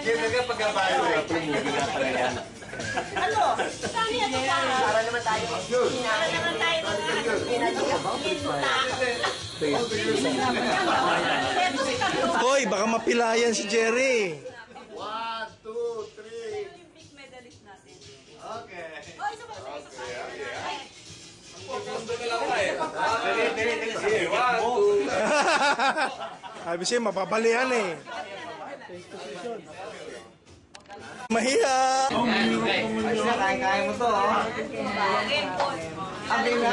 Kaya pagkabalo. Ano? Saan yan? Para naman tayo. Para naman tayo Hoy, baka mapilayan si Jerry. 1, 2, 3. Yung big medalist natin. Okay. Oh, isa pa. Sabi siya, mapapalihan eh. Mahiya! Kaya mo to, oh. Abi na.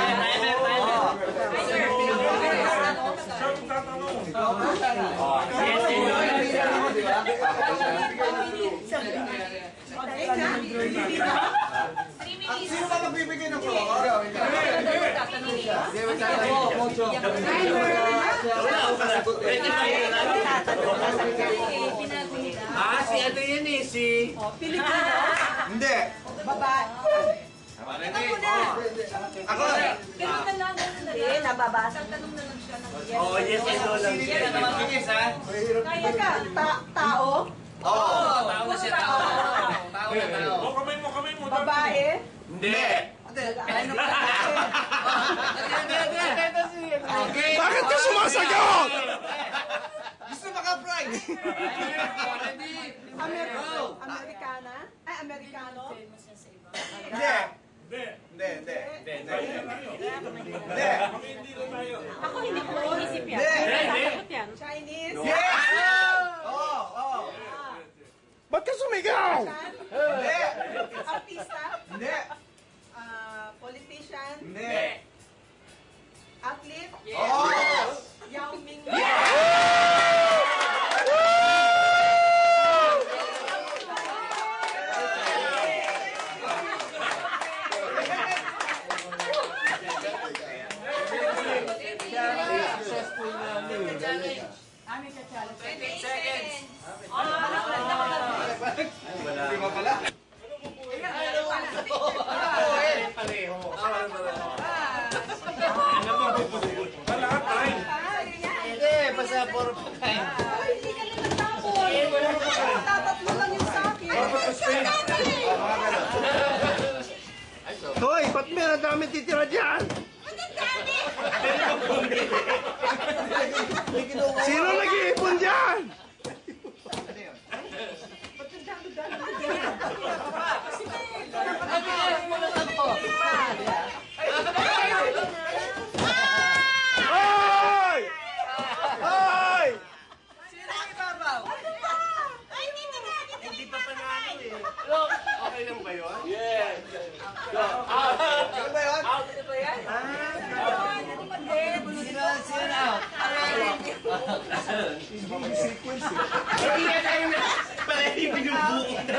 Sino ba magbibigay ng floor? Si ano yun eh, si... Pilipino? Hindi. Babae. Ako. Ganun na lang. Hindi, nababasa. Tanong na lang siya ng yes. Oh, yes, yes, no lang. Sino naman bigis, ha? Kaya ka, tao? Oo. Tao siya, tao. Tao na tao. Kamay mo. Babae? Hindi. Bakit ka sumasagot? Gusto maka-prize. Amerikana? Ay, Amerikano? Hindi. Hindi. Ako hindi ko iisip yan. Hindi. Chinese? Oo. Ba't ka sumigaw? Hindi. Artista? Hindi. Politician? Hindi. Athlete? Oo. Yao Ming? Hindi mo pala. Pareho. Hindi, basta for pagkain. Hindi ka na nagtapon. Tatatlo lang yung sa akin. Hoy, ba't meron dami titira dyan? Sino nag-iipon dyan? Hoy! Hoy! Hindi pa panalo eh. Okay lang ba yun? Yes. Ano ba yun? Sino out? Hindi yan tayo na pareho yung binubuo na.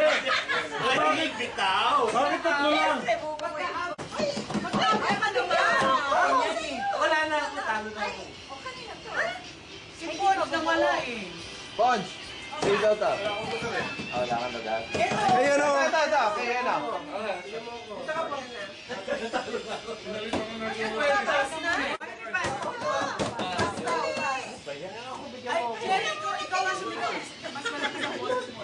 Wala yung bitaw. Bakit tatlo lang? Wala na ako, talo na ako. Si Ponch nang wala eh. Ponch. Sige daw to. Wala kang dagat. Ayun o. Ito. Kaya na. Ikaw ang sumigaw. Mas malaki ang boss mo.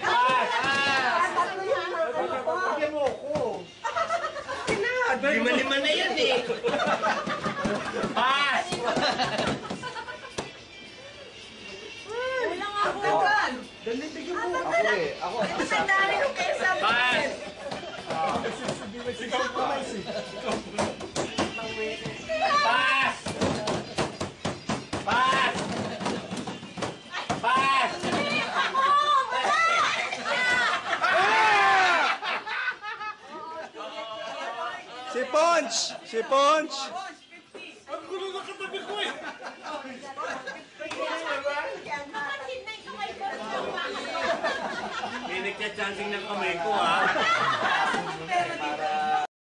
Bigyan mo ako. Lima-lima na yan eh. Pass! Kulang ako. Ako. Sandali ko kayo sa Pass! Pass! Pass! Pass! Si Ponch! Si Ponch! Ang gulo na katabi ko eh. May nagcha-chancing ng kamay ko ha.